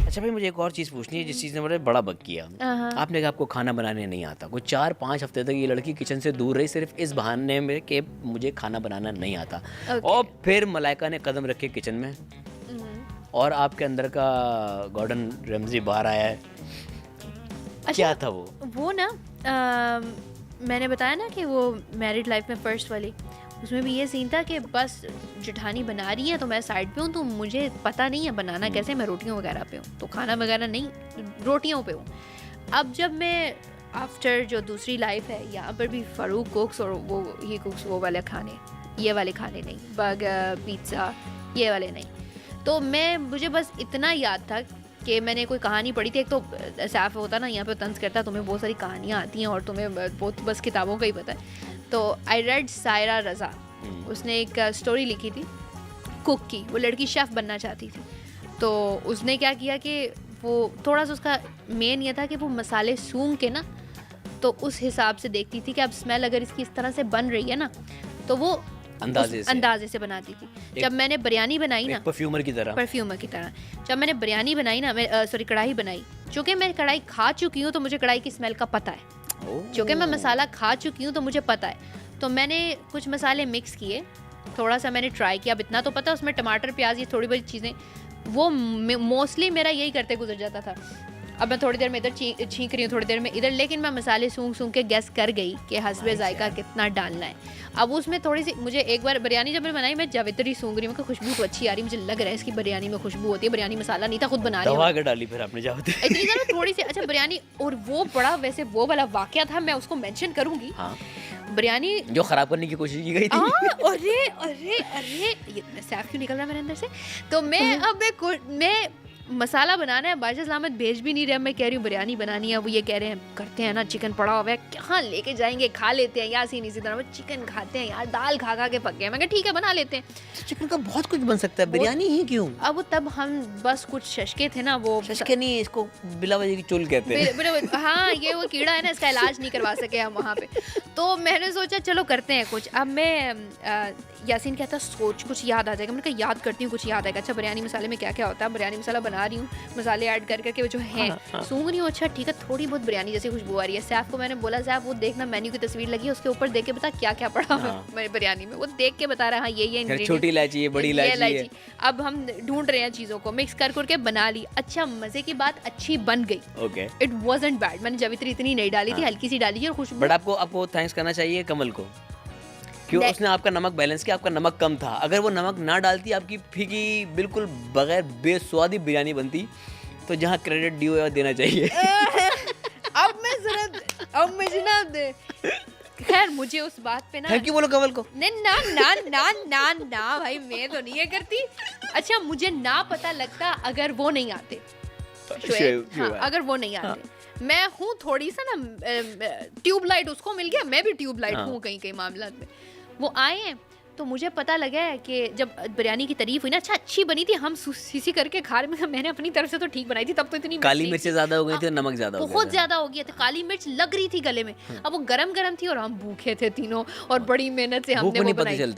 अच्छा भाई, मुझे एक और चीज़ पूछनी है जिस चीज़ ने मुझे बड़ा बक किया। आपने कहा आपको खाना बनाने नहीं आता, कोई 4-5 हफ्ते तक ये लड़की किचन से दूर रही सिर्फ इस बहाने में कि मुझे खाना बनाना नहीं आता। और फिर मलाइका ने कदम रखे किचन में और आपके अंदर का गॉर्डन रमजी बाहर आया है। अच्छा, क्या था वो ना मैंने बताया ना कि वो मैरिड लाइफ में फर्स्ट वाली, उसमें भी ये सीन था कि बस जेठानी बना रही है तो मैं साइड पे हूँ, तो मुझे पता नहीं है बनाना कैसे, मैं रोटियों वगैरह पे हूँ, तो खाना वगैरह नहीं, रोटियों पे हूँ। अब जब मैं आफ्टर जो दूसरी लाइफ है यहाँ पर भी फ़ारूक कुक्स और वो ही कुक्स वो वाले खाने, ये वाले खाने नहीं, बर्गर पिज़्ज़ा ये वाले नहीं। तो मुझे बस इतना याद था कि मैंने कोई कहानी पढ़ी थी। एक तो साफ होता ना यहाँ पे तंज करता, तुम्हें बहुत सारी कहानियाँ आती हैं और तुम्हें बहुत बस किताबों का ही पता है। तो आई रेड सायरा रज़ा, उसने एक स्टोरी लिखी थी कुक की। वो लड़की शेफ़ बनना चाहती थी, तो उसने क्या किया कि वो थोड़ा सा उसका मेन ये था कि वो मसाले सूंघ के ना, तो उस हिसाब से देखती थी कि अब स्मेल अगर इसकी इस तरह से बन रही है ना, तो वो अंदाजे से बनाती थी। जब मैंने बिरयानी बनाई ना, परफ्यूमर की तरह जब मैंने बिरयानी बनाई ना, सॉरी कढ़ाई बनाई, चूँकि मैं कढ़ाई खा चुकी हूँ तो मुझे कढ़ाई की स्मेल का पता है, चूँकि मैं मसाला खा चुकी हूँ तो मुझे पता है। तो मैंने कुछ मसाले मिक्स किए, थोड़ा सा मैंने ट्राई किया, अब इतना तो पता है उसमें टमाटर प्याज ये थोड़ी बड़ी चीज़ें, वो मोस्टली मेरा यही करते गुजर जाता था। अब मैं थोड़ी देर में इधर छींक रही हूँ, थोड़ी देर में इधर, लेकिन मैं मसाले सूंघ के गैस कर गई कि हस्बे जायका कितना डालना है। अब उसमें थोड़ी सी, मुझे एक बार बिरयानी जब मैंने बनाई, मैं जावित्री सूंघ रही हूँ कि खुशबू तो अच्छी आ रही है, मुझे लग रहा है इसकी बिरयानी में खुशबू होती है। बिरयानी मसाला नहीं था, खुद बना रही हूँ, डाली फिर आपने जावित्री इतनी ज़्यादा थोड़ी सी। अच्छा बिरयानी, और वो बड़ा वैसे वो वाला वाकया था, मैं उसको मेंशन करूँगी। बिरयानी जो खराब करने की कोशिश की गई थी। अरे अरे अरे, ये सैफ क्यों निकल रहा है मेरे अंदर से। तो मैं मसाला बनाना है, बादशाह सलामत भेज भी नहीं रहे, मैं कह रही हूँ बिरयानी बनानी है, वो ये कह रहे हैं करते हैं ना, चिकन पड़ा हुआ है, कहाँ लेके जाएंगे, खा लेते हैं यासीन, इसी तरह वो चिकन खाते हैं यार, दाल खा के पक गए। मैं कहा ठीक है बना लेते हैं। चिकन का बहुत कुछ बन सकता है, बिरयानी ही क्यों? अब तब हम बस कुछ शशके थे ना, वो शशके नहीं, इसको बिला वजह की चुल कहते हैं। हाँ, ये वो कीड़ा है ना, इसका इलाज नहीं करवा सके हम वहाँ पे। तो मैंने सोचा चलो करते हैं कुछ। अब मैं यासीन कहता सोच कुछ याद आ जाएगा, मैंने कहा याद करती हूँ, कुछ याद आएगा। अच्छा बिरयानी मसाले में क्या क्या होता है, बिरयानी मसाला बना रही हूँ, मसाले ऐड करके जो है सूंघ रही हूँ, अच्छा ठीक है, थोड़ी बहुत बिरयानी जैसी खुशबू आ रही है। सैफ को मैंने बोला सैफ वो देखना मेन्यू की तस्वीर लगी है, उसके ऊपर देख के बता क्या क्या पड़ा है मेरी बिरयानी में। वो देख के बता रहा है हाँ ये इंग्रेडिएंट, छोटी इलायची है, बड़ी इलायची है। अब हम ढूंढ रहे हैं चीज़ों को, मिक्स कर बना ली। अच्छा मजे की बात, अच्छी बन गई। It wasn't bad. मैंने जावित्री इतनी नहीं डाली थी, हल्की सी डाली और खुशबू। बट आपको थैंक्स करना चाहिए कमल को, क्यों उसने आपका नमक बैलेंस किया। आपका नमक कम था, अगर वो नमक ना डालती आपकी फीकी बिल्कुल बगैर बेस्वादी बिरयानी बनती। तो जहाँ क्रेडिट ड्यू है देना चाहिए। अब मुझे ना खैर मुझे उस बात पे ना थैंक यू बोलो कमल को। नहीं ना ना ना ना ना भाई, मैं तो नहीं ये करती। अच्छा मुझे ना पता लगता अगर वो नहीं आते, हाँ, अगर वो नहीं आते। मैं हूँ थोड़ी सा ना ट्यूबलाइट, उसको मिल गया, मैं भी ट्यूबलाइट हूँ कहीं मामला में। वो आए हैं तो मुझे पता लगा है कि जब बिरयानी की तारीफ हुई ना, अच्छा अच्छी बनी थी, हम सीसी करके खा रहे, मैंने अपनी तरफ से तो ठीक बनाई थी। तब तो इतनी काली मिर्चें ज्यादा हो गई थी, नमक ज्यादा हो गया, बहुत ज्यादा हो गया था, काली मिर्च लग रही थी गले में। अब वो गरम थी और हम भूखे थे तीनों, और बड़ी मेहनत से हमने वो बनाई।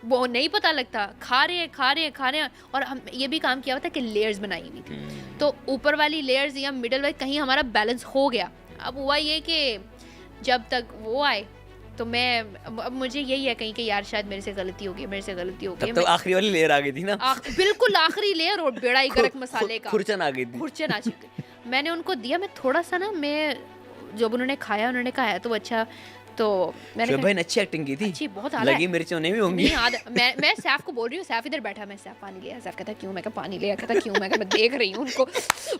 वो नहीं पता लगता, खा रहे हैं। और हम ये भी काम किया हुआ था कि लेयर्स बनाई हुई थी, तो ऊपर वाली लेयर्स या मिडल वाली कहीं हमारा बैलेंस हो गया। अब हुआ ये कि जब तक वो आए तो अब मुझे यही है कहीं कि यार शायद मेरे से गलती हो गई। तो आखिरी वाली लेयर आ गई थी ना, बिल्कुल आखिरी लेयर, और बेड़ा ही गर्क मसाले का खुरचन आ गई थी। खुरचन आ चुकी। मैंने उनको दिया, मैं थोड़ा सा ना, मैं जब उन्होंने खाया उन्होंने कहा है तो अच्छा, तो मैंने भाई ने अच्छी एक्टिंग की थी, अच्छी बहुत लगी मिर्चें नहीं भी होंगी। मैं सैफ को बोल रही हूँ, सैफ इधर बैठा, मैं सैफ पानी लिया, सैफ कहता क्यों, मैं कहा पानी लिया, कहता क्यों, मैं देख रही हूँ उनको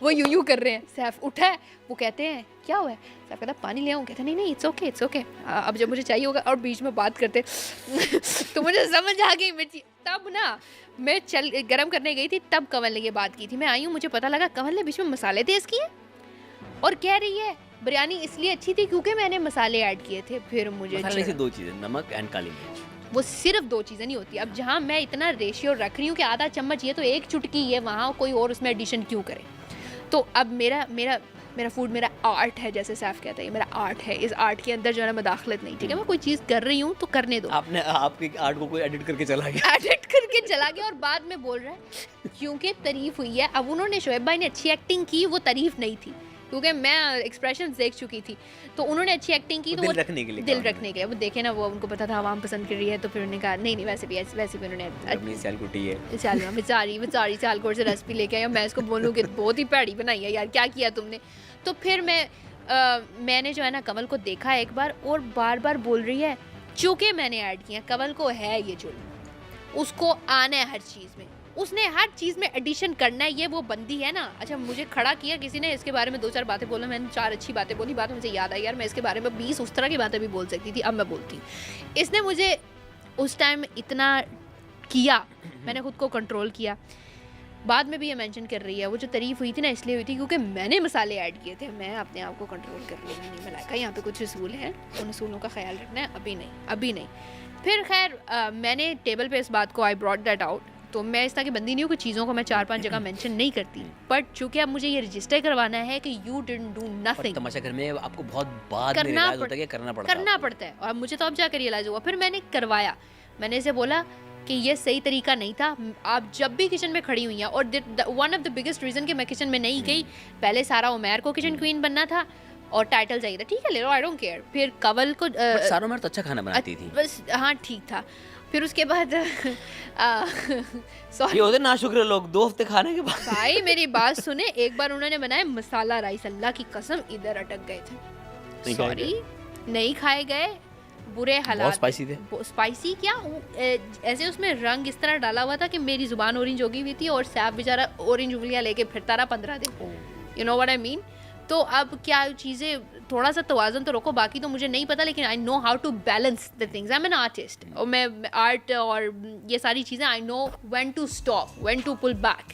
वो यूं कर रहे हैं। सैफ उठा है, वो कहते हैं क्या हुआ है, सैफ कहता पानी ले आऊँ, कहता नहीं इट्स ओके अब जब मुझे चाहिए होगा, और बीच में बात करते तो मुझे समझ आ गई मिर्ची। तब ना मैं गर्म करने गई थी, तब कंवल ने ये बात की थी। मैं आई हूँ, मुझे पता लगा कंवल ने बीच में मसाले तेज किए और कह रही है बिरयानी इसलिए अच्छी थी क्योंकि मैंने मसाले ऐड किए थे। फिर मुझे से 2 चीजें, नमक एंड काली मिर्च, वो सिर्फ 2 चीज़ें नहीं होती। अब जहाँ मैं इतना रेशियो रख रही हूँ कि आधा चम्मच ये तो 1 चुटकी ये, वहाँ कोई और उसमें एडिशन क्यों करे। तो अब मेरा मेरा फूड मेरा आर्ट है, जैसे सैफ कहता है मेरा आर्ट है, इस आर्ट के अंदर जो है ना मदाखलत नहीं, ठीक है, मैं कोई चीज़ कर रही हूँ तो करने दो। आपने आपके आर्ट को कोई एडिट करके चला गया, एडिट करके चला गया और बाद में बोल रहा है क्योंकि तारीफ हुई है। अब उन्होंने शोएब भाई ने अच्छी एक्टिंग की, वो तारीफ नहीं थी क्योंकि मैं एक्सप्रेशन देख चुकी थी, तो उन्होंने अच्छी एक्टिंग की तो दिल रखने के लिए, दिल रखने के लिए वो देखे ना, वो उनको पता था आवाम पसंद कर रही है, तो फिर उन्होंने कहा नहीं वैसे भी उन्होंने अपनी सियालकोटी है चलो बेचारी सियालकोट से रेसिपी लेके आई, मैं इसको बोलूँ कि बहुत ही भैड़ी बनाई है यार, क्या किया तुमने। तो फिर मैंने जो है ना कमल को देखा एक बार और बार बार बोल रही है चूँकि मैंने ऐड किया, कमल को है ये जुल्म, उसको आना है हर चीज़ में, उसने हर चीज़ में एडिशन करना है, ये वो बंदी है ना। अच्छा मुझे खड़ा किया किसी ने, इसके बारे में 2-4 बातें बोला, मैंने 4 अच्छी बातें बोली, बात मुझे याद आई यार मैं इसके बारे में 20 उस तरह की बातें भी बोल सकती थी, अब मैं बोलती। इसने मुझे उस टाइम इतना किया, मैंने खुद को कंट्रोल किया। बाद में भी ये मेंशन कर रही है वो जो तारीफ हुई थी ना इसलिए हुई थी क्योंकि मैंने मसाले ऐड किए थे, मैं अपने आप को कंट्रोल कर रही नहीं मलाइका, यहाँ पे कुछ असूल हैं, उन असूलों का ख्याल रखना है, अभी नहीं। फिर खैर मैंने टेबल पे इस बात को आई ब्रॉट दैट आउट, तो मैं इस तरह की बंदी नहीं हूँ कि चीज़ों को मैं 4-5 जगह मेंशन नहीं करती, बट चूंकि अब मुझे ये रजिस्टर करवाना है कि यू डिडंट डू नथिंग। तमाशा घर में आपको बहुत बाद में रियलाइज होता है कि करना पड़ता है, और मुझे तो अब जाकर रियलाइज हुआ। फिर मैंने करवाया, मैंने इसे बोला कि ये सही तरीका नहीं था, आप जब भी किचन में खड़ी हुई हैं, और one of the biggest reason कि मैं किचन में नहीं गई, पहले सारा उमैर को किचन क्वीन बनना था और टाइटल चाहिए था, ठीक है ले लो आई डोंट केयर। फिर कवल को सारा उमैर तो अच्छा खाना बनाती थी बस, हाँ ठीक था। फिर उसके बाद ये होते नाशुक्र लोग 2 हफ्ते खाने के बाद। भाई मेरी बात सुने, एक बार उन्होंने बनाया मसाला राइस, अल्लाह की कसम इधर अटक गए थे, सॉरी नहीं खाए गए, बुरे हालात, बहुत स्पाइसी थे। स्पाइसी क्या ऐसे उसमें रंग इस तरह डाला हुआ था कि मेरी जुबान ऑरेंज हो गई हुई थी और सैफ बेचारा ऑरेंज उंगलियां लेके फिरता रहा 15 दिन, you know what I mean. तो अब क्या चीज़ें थोड़ा सा तवाज़न तो रखो, बाकी तो मुझे नहीं पता, लेकिन I know how to balance the things, I am an artist, और मैं आर्ट और ये सारी चीज़ें I know when to stop, when to pull back.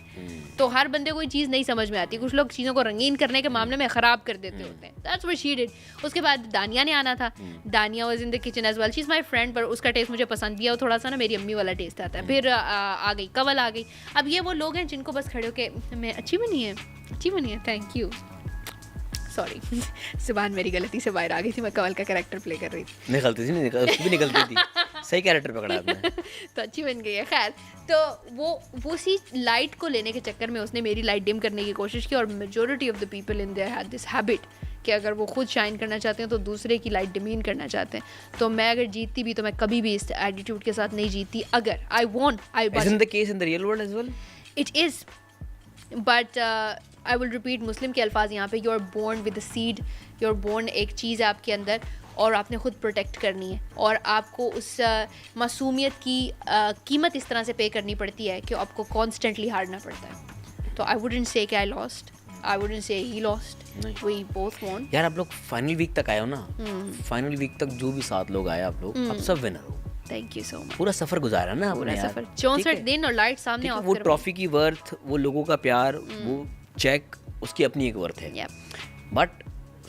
तो हर बंदे को ये चीज़ नहीं समझ में आती, कुछ लोग चीज़ों को रंगीन करने के मामले में ख़राब कर देते होते हैं, दैट्स व्हाट शी डिड। उसके बाद दानिया ने आना था, Dania was in the kitchen as well, she is my friend, पर उसका टेस्ट मुझे पसंद भी है, और थोड़ा सा ना मेरी अम्मी वाला टेस्ट आता है। फिर आ गई कवल आ गई। अब ये वो लोग हैं जिनको बस खड़े होके मैं अच्छी बनी है थैंक यू, सॉरी जुबान मेरी गलती से बाहर आ गई थी, मैं कवल का कैरेक्टर प्ले कर रही थी, निकलती थी सही कैरेक्टर पकड़ा आपने तो अच्छी बन गई है। खैर तो वो सी लाइट को लेने के चक्कर में उसने मेरी लाइट डिम करने की कोशिश की, और majority of the people in their had this habit कि अगर वो खुद शाइन करना चाहते हैं तो दूसरे की लाइट डिमीन करना चाहते हैं। तो मैं अगर जीतती भी तो मैं कभी भी इस एटीट्यूड के साथ नहीं जीतती। अगर I want Isn't the case in the real world as well? It is, but I will repeat मुस्लिम के अल्फाज यहाँ पे, you are born with the seed, you are born एक चीज़ है आपके अंदर और आपने खुद प्रोटेक्ट करनी है, और आपको उस मासूमियत की कीमत इस तरह से पे करनी पड़ती है कि आपको कॉन्स्टेंटली हारना पड़ता है। तो आई वुडंट से कि I lost, I wouldn't say he lost, we both won. यार आप लोग फाइनल वीक तक आए हो ना, फाइनल वीक तक जो भी 7 लोग आए आप लोग, आप सब विनर हो। Thank you so much. पूरा सफर गुजारा ना पूरा आपने, सफर 64 दिन और लाइट सामने ऑफ, वो ट्रॉफी की वर्थ, वो लोगों का प्यार, वो चेक, उसकी अपनी एक वर्थ है, बट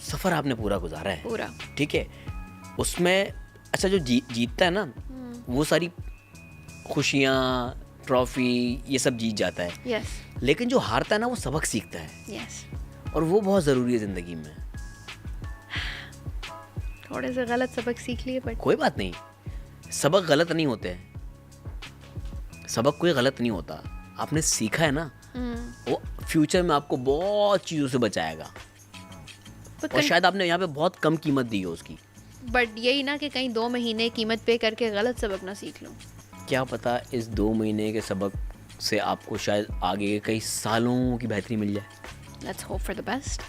सफर आपने पूरा गुजारा है पूरा, ठीक है। उसमें अच्छा जो जीतता है ना वो सारी खुशियाँ, ट्रॉफी, ये सब जीत जाता है, yes. लेकिन जो हारता है ना वो सबक सीखता है, yes. और वो बहुत ज़रूरी है ज़िंदगी में। थोड़े से गलत सबक सीख लिए, बट कोई बात नहीं, सबक गलत नहीं होते हैं, सबक कोई गलत नहीं होता, आपने सीखा है ना वो फ्यूचर में आपको बहुत चीज़ों से बचाएगा, और शायद आपने यहाँ पे बहुत कम कीमत दी है उसकी, बट यही ना कि कहीं 2 महीने कीमत पे करके गलत सबक ना सीख लूँ। क्या पता इस 2 महीने के सबक से आपको शायद आगे कई सालों की बेहतरी मिल जाए। Let's hope for the best.